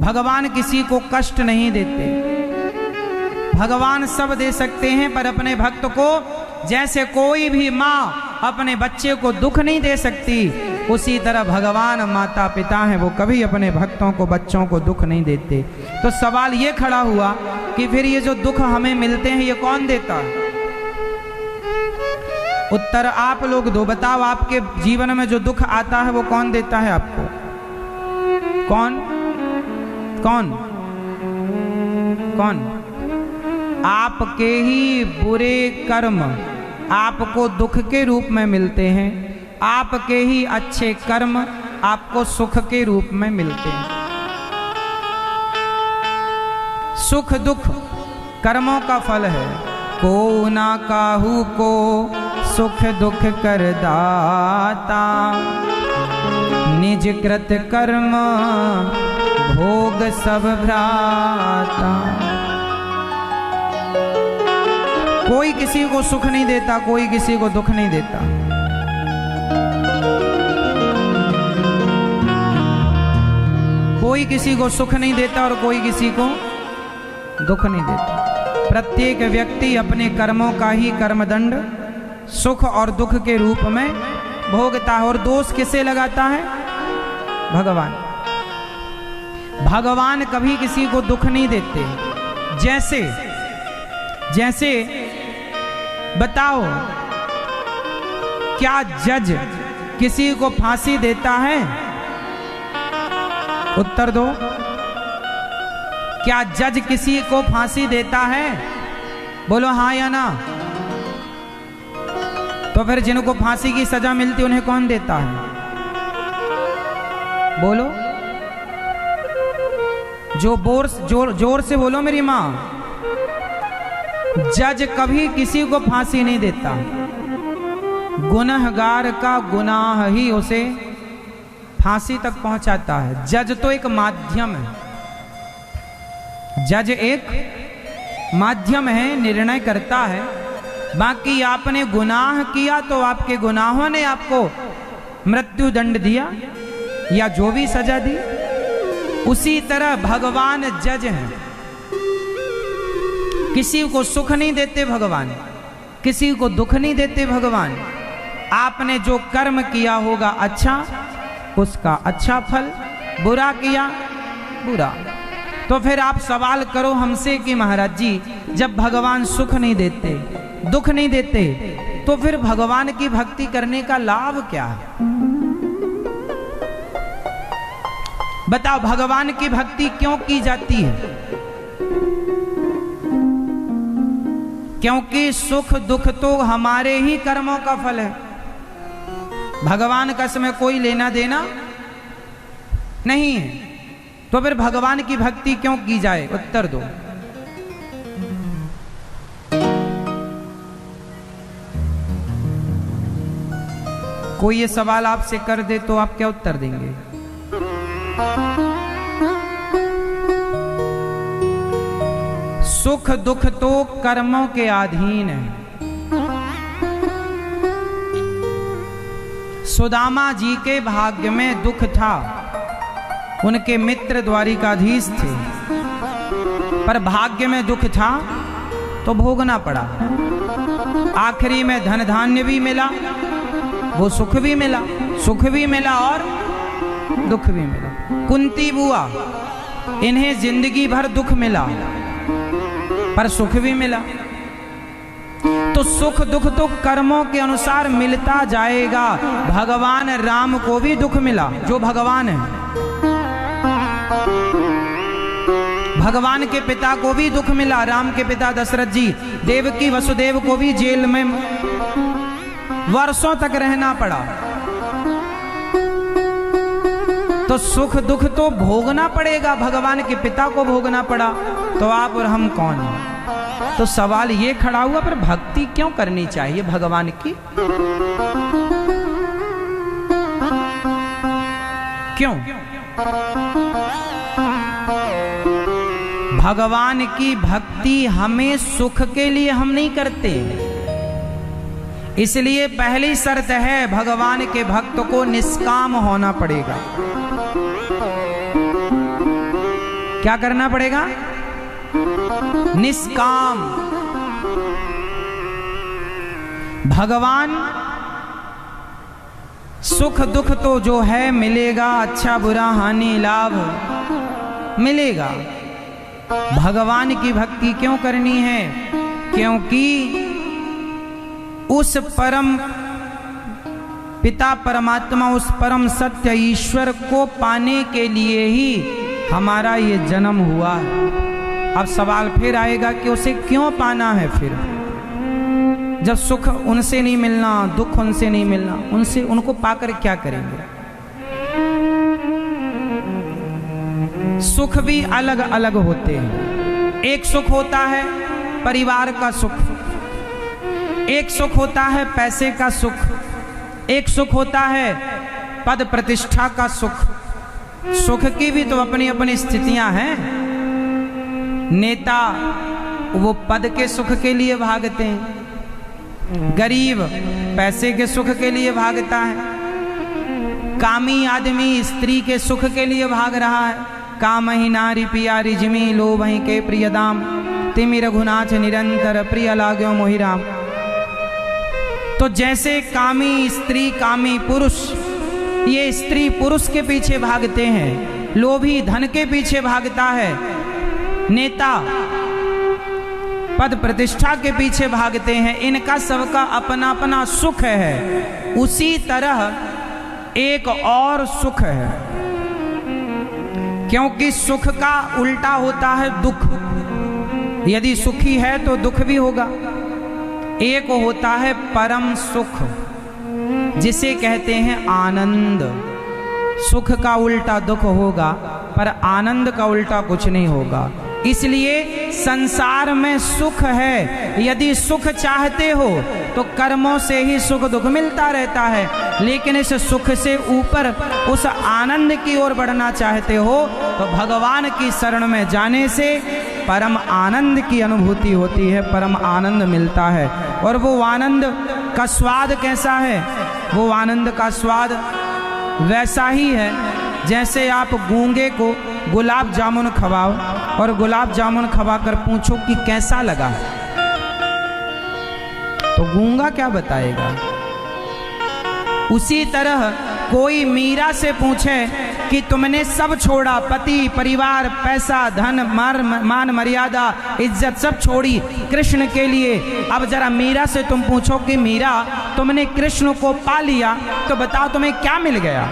भगवान किसी को कष्ट नहीं देते। भगवान सब दे सकते हैं, पर अपने भक्त को, जैसे कोई भी माँ अपने बच्चे को दुख नहीं दे सकती, उसी तरह भगवान माता पिता हैं, वो कभी अपने भक्तों को, बच्चों को दुख नहीं देते। तो सवाल ये खड़ा हुआ कि फिर ये जो दुख हमें मिलते हैं ये कौन देता है? उत्तर आप लोग दो। बताओ, आपके जीवन में जो दुख आता है वो कौन देता है आपको? कौन कौन कौन? आपके ही बुरे कर्म आपको दुख के रूप में मिलते हैं, आपके ही अच्छे कर्म आपको सुख के रूप में मिलते हैं। सुख दुख कर्मों का फल है। को ना काहू को सुख दुख कर दाता, निज कृत कर्म भोग सब भ्राता। कोई किसी को सुख नहीं देता, कोई किसी को दुख नहीं देता। कोई किसी को सुख नहीं देता और कोई किसी को दुख नहीं देता। प्रत्येक व्यक्ति अपने कर्मों का ही कर्मदंड सुख और दुख के रूप में भोगता है। और दोष किसे लगाता है? भगवान। भगवान कभी किसी को दुख नहीं देते। जैसे जैसे बताओ, क्या जज किसी को फांसी देता है? उत्तर दो। क्या जज किसी को फांसी देता है? बोलो हाँ या ना। तो फिर जिनको फांसी की सजा मिलती उन्हें कौन देता है? बोलो, जोर से बोलो मेरी माँ। जज कभी किसी को फांसी नहीं देता। गुनहगार का गुनाह ही उसे फांसी तक पहुंचाता है। जज तो एक माध्यम है। जज एक माध्यम है, निर्णय करता है। बाकी आपने गुनाह किया तो आपके गुनाहों ने आपको मृत्यु दंड दिया या जो भी सजा दी, उसी तरह भगवान जज हैं। किसी को सुख नहीं देते भगवान, किसी को दुख नहीं देते भगवान। आपने जो कर्म किया होगा अच्छा, उसका अच्छा फल, बुरा किया बुरा। तो फिर आप सवाल करो हमसे कि महाराज जी, जब भगवान सुख नहीं देते, दुख नहीं देते, तो फिर भगवान की भक्ति करने का लाभ क्या है? बताओ, भगवान की भक्ति क्यों की जाती है? क्योंकि सुख दुख तो हमारे ही कर्मों का फल है। भगवान का इसमें कोई लेना देना नहीं है। तो फिर भगवान की भक्ति क्यों की जाए? उत्तर दो। कोई ये सवाल आपसे कर दे तो आप क्या उत्तर देंगे? सुख दुख तो कर्मों के अधीन है। सुदामा जी के भाग्य में दुख था। उनके मित्र द्वारिकाधीश थे, पर भाग्य में दुख था तो भोगना पड़ा। आखिरी में धन धान्य भी मिला, वो सुख भी मिला, सुख भी मिला और दुख भी मिला। कुंती बुआ, इन्हें जिंदगी भर दुख मिला पर सुख भी मिला। तो सुख दुख तो कर्मों के अनुसार मिलता जाएगा। भगवान राम को भी दुख मिला, जो भगवान है। भगवान के पिता को भी दुख मिला। राम के पिता दशरथ जी, देवकी वसुदेव को भी जेल में वर्षों तक रहना पड़ा। तो सुख दुख तो भोगना पड़ेगा। भगवान के पिता को भोगना पड़ा, तो आप और हम कौन हैं? तो सवाल ये खड़ा हुआ, पर भक्ति क्यों करनी चाहिए भगवान की? क्यों? भगवान की भक्ति हमें सुख के लिए हम नहीं करते। इसलिए पहली शर्त है, भगवान के भक्त को निष्काम होना पड़ेगा। क्या करना पड़ेगा? निष्काम। भगवान सुख दुख तो जो है मिलेगा, अच्छा बुरा हानि लाभ मिलेगा। भगवान की भक्ति क्यों करनी है? क्योंकि उस परम पिता परमात्मा, उस परम सत्य ईश्वर को पाने के लिए ही हमारा ये जन्म हुआ। अब सवाल फिर आएगा कि उसे क्यों पाना है? फिर जब सुख उनसे नहीं मिलना, दुख उनसे नहीं मिलना, उनको पाकर क्या करेंगे? सुख भी अलग अलग होते हैं। एक सुख होता है परिवार का सुख, एक सुख होता है पैसे का सुख, एक सुख होता है पद प्रतिष्ठा का सुख। सुख की भी तो अपनी अपनी स्थितियां हैं। नेता वो पद के सुख के लिए भागते हैं, गरीब पैसे के सुख के लिए भागता है, कामी आदमी स्त्री के सुख के लिए भाग रहा है। कामहि नारी पियारी जिमी लोभहि के प्रिय दाम, तिमि रघुनाथ निरंतर प्रिय लाग्यो मोहि राम। तो जैसे कामी स्त्री कामी पुरुष, ये स्त्री पुरुष के पीछे भागते हैं, लोभी धन के पीछे भागता है, नेता पद प्रतिष्ठा के पीछे भागते हैं। इनका सबका अपना अपना सुख है। उसी तरह एक और सुख है, क्योंकि सुख का उल्टा होता है दुख। यदि सुखी है तो दुख भी होगा। एक होता है परम सुख, जिसे कहते हैं आनंद। सुख का उल्टा दुख होगा, पर आनंद का उल्टा कुछ नहीं होगा। इसलिए संसार में सुख है। यदि सुख चाहते हो तो कर्मों से ही सुख दुख मिलता रहता है, लेकिन इस सुख से ऊपर उस आनंद की ओर बढ़ना चाहते हो तो भगवान की शरण में जाने से परम आनंद की अनुभूति होती है, परम आनंद मिलता है। और वो आनंद का स्वाद कैसा है? वो आनंद का स्वाद वैसा ही है जैसे आप गूंगे को गुलाब जामुन खवाओ और गुलाब जामुन खवाकर पूछो कि कैसा लगा, तो गूंगा क्या बताएगा? उसी तरह कोई मीरा से पूछे कि तुमने सब छोड़ा, पति परिवार पैसा धन मान मर्यादा इज्जत सब छोड़ी कृष्ण के लिए, अब जरा मीरा से तुम पूछो कि मीरा तुमने कृष्ण को पा लिया तो बताओ तुम्हें क्या मिल गया?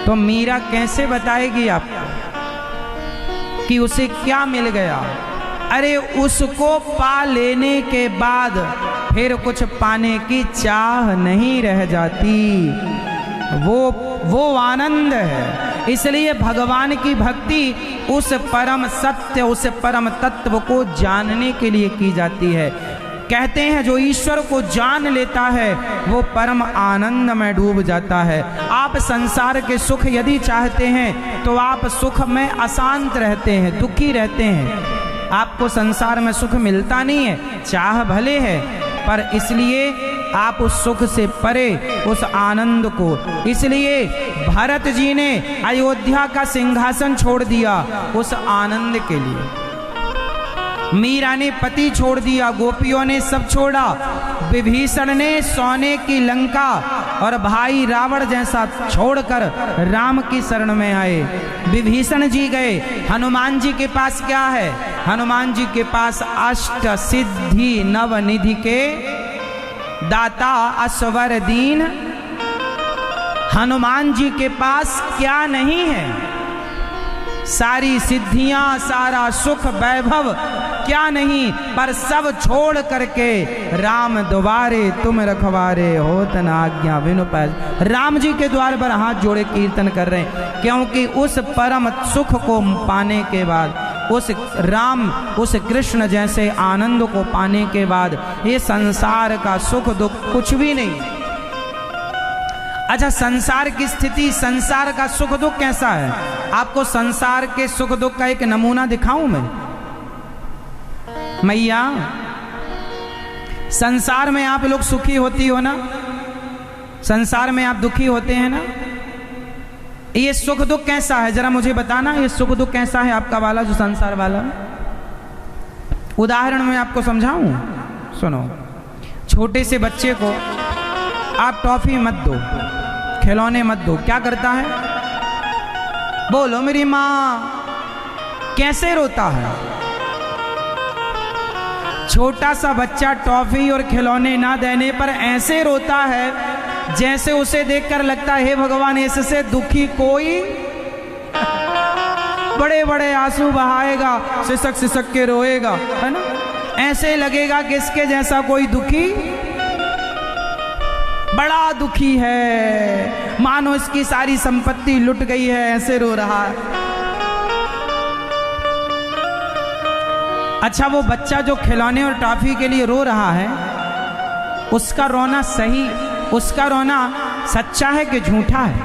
तो मीरा कैसे बताएगी आपको कि उसे क्या मिल गया? अरे उसको पा लेने के बाद फिर कुछ पाने की चाह नहीं रह जाती। वो आनंद है। इसलिए भगवान की भक्ति उस परम सत्य, उस परम तत्व को जानने के लिए की जाती है। कहते हैं जो ईश्वर को जान लेता है वो परम आनंद में डूब जाता है। आप संसार के सुख यदि चाहते हैं तो आप सुख में अशांत रहते हैं, दुखी रहते हैं। आपको संसार में सुख मिलता नहीं है, चाह भले है, पर इसलिए आप उस सुख से परे उस आनंद को, इसलिए भरत जी ने अयोध्या का सिंहासन छोड़ दिया उस आनंद के लिए। मीरा ने पति छोड़ दिया, गोपियों ने सब छोड़ा, विभीषण ने सोने की लंका और भाई रावण जैसा छोड़कर राम की शरण में आए। विभीषण जी गए। हनुमान जी के पास क्या है? हनुमान जी के पास अष्ट सिद्धि नवनिधि के दाता असवर दीन। हनुमान जी के पास क्या नहीं है? सारी सिद्धियां, सारा सुख वैभव क्या नहीं, पर सब छोड़ करके राम द्वारे तुम रखवारे होत न आज्ञा बिनु पैस। राम जी के द्वार पर हाथ जोड़े कीर्तन कर रहे हैं, क्योंकि उस परम सुख को पाने के बाद, उस राम उस कृष्ण जैसे आनंद को पाने के बाद ये संसार का सुख दुख कुछ भी नहीं। अच्छा, संसार की स्थिति, संसार का सुख दुख कैसा है? आपको संसार के सुख दुख का एक नमूना दिखाऊं मैं। मैया, संसार में आप लोग सुखी होती हो ना? संसार में आप दुखी होते हैं ना? ये सुख दुख कैसा है जरा मुझे बताना, ये सुख दुख कैसा है आपका वाला जो संसार वाला? उदाहरण में आपको समझाऊं, सुनो। छोटे से बच्चे को आप टॉफी मत दो, खिलौने मत दो, क्या करता है? बोलो मेरी माँ, कैसे रोता है? छोटा सा बच्चा टॉफी और खिलौने ना देने पर ऐसे रोता है जैसे उसे देखकर लगता है हे भगवान, इससे दुखी कोई बड़े बड़े आंसू बहाएगा, सिसक सिसक के रोएगा, है ना? ऐसे लगेगा कि इसके जैसा कोई दुखी, बड़ा दुखी है, मानो इसकी सारी संपत्ति लुट गई है, ऐसे रो रहा है। अच्छा, वो बच्चा जो खिलौने और टॉफी के लिए रो रहा है, उसका रोना सही, उसका रोना सच्चा है कि झूठा है?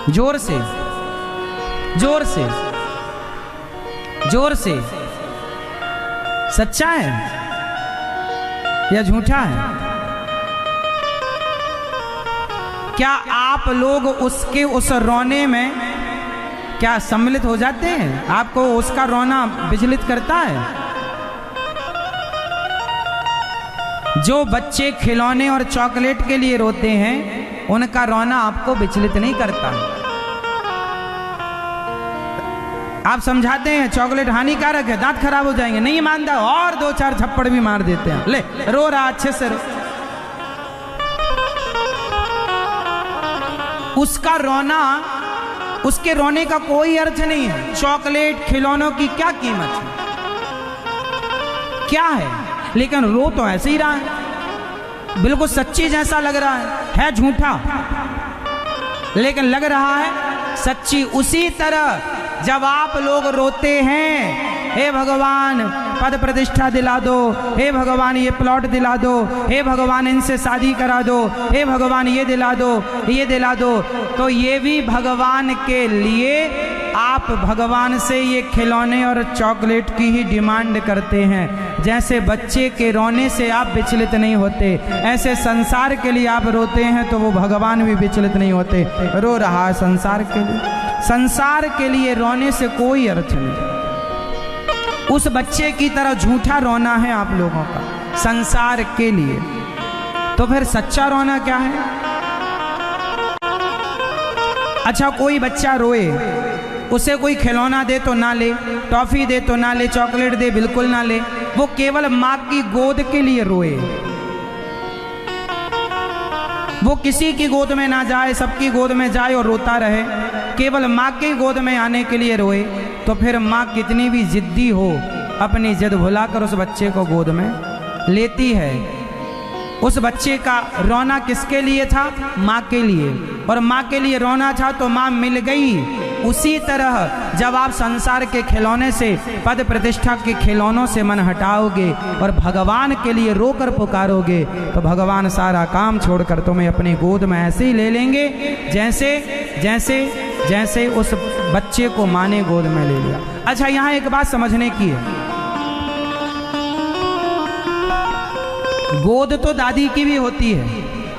जोर से, जोर से, जोर से, सच्चा है या झूठा है? क्या आप लोग उसके उस रोने में क्या सम्मिलित हो जाते हैं? आपको उसका रोना विचलित करता है? जो बच्चे खिलौने और चॉकलेट के लिए रोते हैं, उनका रोना आपको विचलित नहीं करता। आप समझाते हैं चॉकलेट हानिकारक है, दांत खराब हो जाएंगे, नहीं मानता, और 2-4 थप्पड़ भी मार देते हैं। ले, रो रहा, अच्छे से रो। उसका रोना, उसके रोने का कोई अर्थ नहीं है। चॉकलेट खिलौनों की क्या कीमत है, क्या है? लेकिन रो तो ऐसे ही रहा है, बिल्कुल सच्ची जैसा लग रहा है झूठा, लेकिन लग रहा है सच्ची। उसी तरह जब आप लोग रोते हैं, हे भगवान पद प्रतिष्ठा दिला दो, हे भगवान ये प्लॉट दिला दो, हे भगवान इनसे शादी करा दो, हे भगवान ये दिला दो, ये दिला दो, तो ये भी भगवान के लिए आप भगवान से ये खिलौने और चॉकलेट की ही डिमांड करते हैं। जैसे बच्चे के रोने से आप विचलित नहीं होते, ऐसे संसार के लिए आप रोते हैं तो वो भगवान भी विचलित नहीं होते। रो रहा है संसार के लिए, संसार के लिए रोने से कोई अर्थ नहीं। उस बच्चे की तरह झूठा रोना है आप लोगों का संसार के लिए। तो फिर सच्चा रोना क्या है? अच्छा, कोई बच्चा रोए, उसे कोई खिलौना दे तो ना ले, टॉफी दे तो ना ले, चॉकलेट दे बिल्कुल ना ले, वो केवल माँ की गोद के लिए रोए, वो किसी की गोद में ना जाए, सबकी गोद में जाए और रोता रहे, केवल माँ की गोद में आने के लिए रोए, तो फिर माँ कितनी भी जिद्दी हो, अपनी जिद भुलाकर उस बच्चे को गोद में लेती है। उस बच्चे का रोना किसके लिए था? माँ के लिए, और माँ के लिए रोना था तो माँ मिल गई। उसी तरह जब आप संसार के खिलौने से, पद प्रतिष्ठा के खिलौनों से मन हटाओगे और भगवान के लिए रोकर पुकारोगे, तो भगवान सारा काम छोड़कर तुम्हें अपनी गोद में ऐसे ही ले लेंगे जैसे जैसे जैसे उस बच्चे को माँ ने गोद में ले लिया। अच्छा, यहाँ एक बात समझने की है, गोद तो दादी की भी होती है,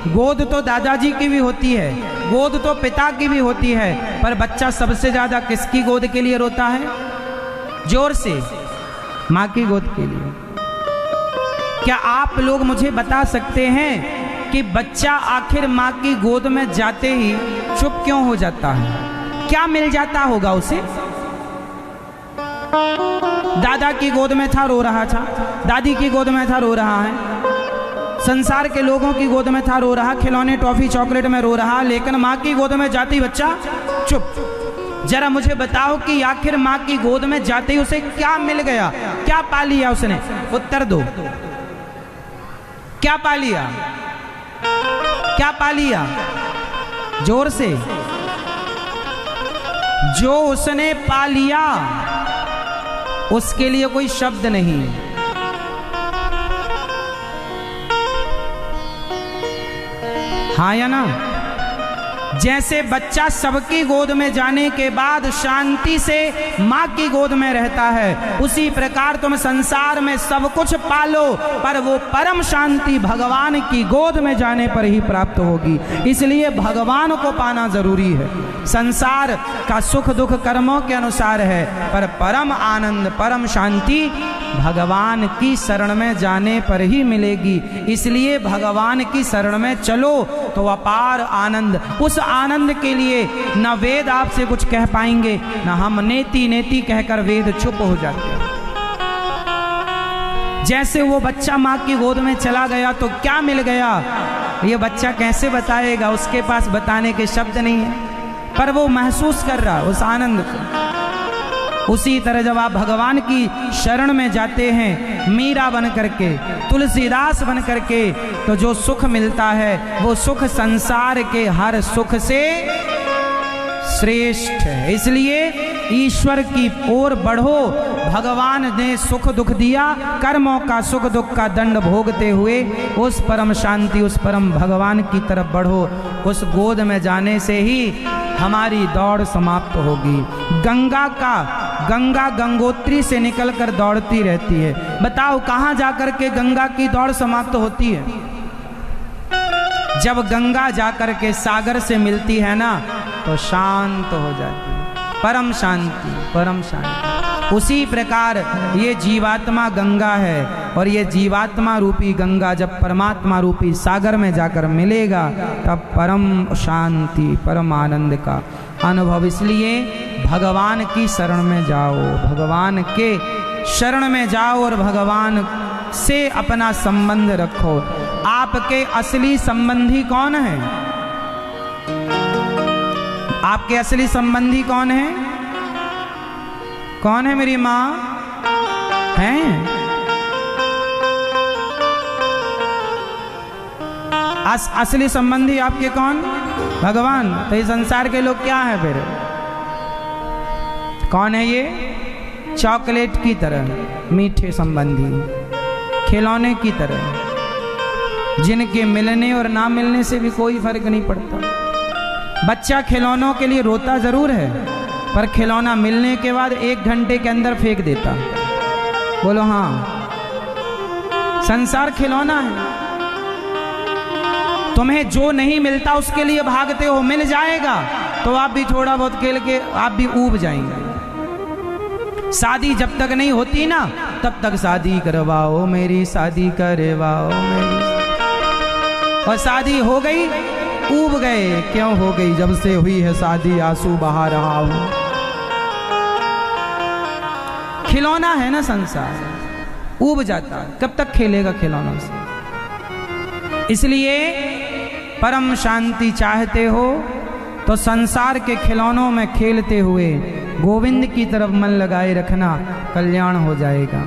गोद तो दादाजी की भी होती है, गोद तो पिता की भी होती है, पर बच्चा सबसे ज्यादा किसकी गोद के लिए रोता है? जोर से, माँ की गोद के लिए। क्या आप लोग मुझे बता सकते हैं कि बच्चा आखिर माँ की गोद में जाते ही चुप क्यों हो जाता है? क्या मिल जाता होगा उसे? दादा की गोद में था, रो रहा था, दादी की गोद में था, रो रहा है, संसार के लोगों की गोद में था, रो रहा, खिलौने टॉफी चॉकलेट में रो रहा, लेकिन माँ की गोद में जाते ही बच्चा चुप। जरा मुझे बताओ कि आखिर माँ की गोद में जाते ही उसे क्या मिल गया, क्या पा लिया उसने? उत्तर दो, क्या पा लिया? क्या पा लिया? जोर से। जो उसने पा लिया उसके लिए कोई शब्द नहीं। हाँ या ना? जैसे बच्चा सबकी गोद में जाने के बाद शांति से माँ की गोद में रहता है, उसी प्रकार तुम संसार में सब कुछ पालो पर वो परम शांति भगवान की गोद में जाने पर ही प्राप्त होगी। इसलिए भगवान को पाना जरूरी है। संसार का सुख दुख कर्मों के अनुसार है, पर परम आनंद परम शांति भगवान की शरण में जाने पर ही मिलेगी। इसलिए भगवान की शरण में चलो तो अपार आनंद। उस आनंद के लिए न वेद आपसे कुछ कह पाएंगे, न हम नेति नेति कहकर वेद चुप हो जाते हैं। जैसे वो बच्चा माँ की गोद में चला गया तो क्या मिल गया, ये बच्चा कैसे बताएगा, उसके पास बताने के शब्द नहीं है, पर वो महसूस कर रहा उस आनंद को। उसी तरह जब आप भगवान की शरण में जाते हैं, मीरा बन करके, तुलसीदास बन करके, तो जो सुख मिलता है वो सुख संसार के हर सुख से श्रेष्ठ है। इसलिए ईश्वर की ओर बढ़ो। भगवान ने सुख दुख दिया, कर्मों का सुख दुख का दंड भोगते हुए उस परम शांति, उस परम भगवान की तरफ बढ़ो। उस गोद में जाने से ही हमारी दौड़ समाप्त होगी। गंगा गंगोत्री से निकलकर दौड़ती रहती है। बताओ कहाँ जाकर के गंगा की दौड़ समाप्त होती है? जब गंगा जाकर के सागर से मिलती है ना, तो शांत हो जाती है। परम शांति, परम शांति। उसी प्रकार ये जीवात्मा गंगा है, और ये जीवात्मा रूपी गंगा जब परमात्मा रूपी सागर में जाकर मिलेगा, तब परम शांति परम आनंद का अनुभव। इसलिए भगवान की शरण में जाओ, भगवान के शरण में जाओ और भगवान से अपना संबंध रखो। आपके असली संबंधी कौन है? आपके असली संबंधी कौन है? कौन है? मेरी माँ हैं? असली संबंधी आपके कौन? भगवान। तो ये संसार के लोग क्या है फिर? कौन है ये? चॉकलेट की तरह मीठे संबंधी, खिलौने की तरह, जिनके मिलने और ना मिलने से भी कोई फर्क नहीं पड़ता। बच्चा खिलौनों के लिए रोता जरूर है, पर खिलौना मिलने के बाद 1 घंटे के अंदर फेंक देता। बोलो हाँ, संसार खिलौना है। तुम्हें जो नहीं मिलता उसके लिए भागते हो, मिल जाएगा तो आप भी थोड़ा बहुत खेल के आप भी ऊब जाएंगे। शादी जब तक नहीं होती ना, तब तक शादी करवाओ मेरी, शादी करवाओ मेरी, और शादी हो गई ऊब गए। क्यों हो गई? जब से हुई है शादी आंसू बहा रहा हूं। खिलौना है ना संसार, ऊब जाता, कब तक खेलेगा खिलौनों से? इसलिए परम शांति चाहते हो तो संसार के खिलौनों में खेलते हुए गोविंद की तरफ मन लगाए रखना, कल्याण हो जाएगा।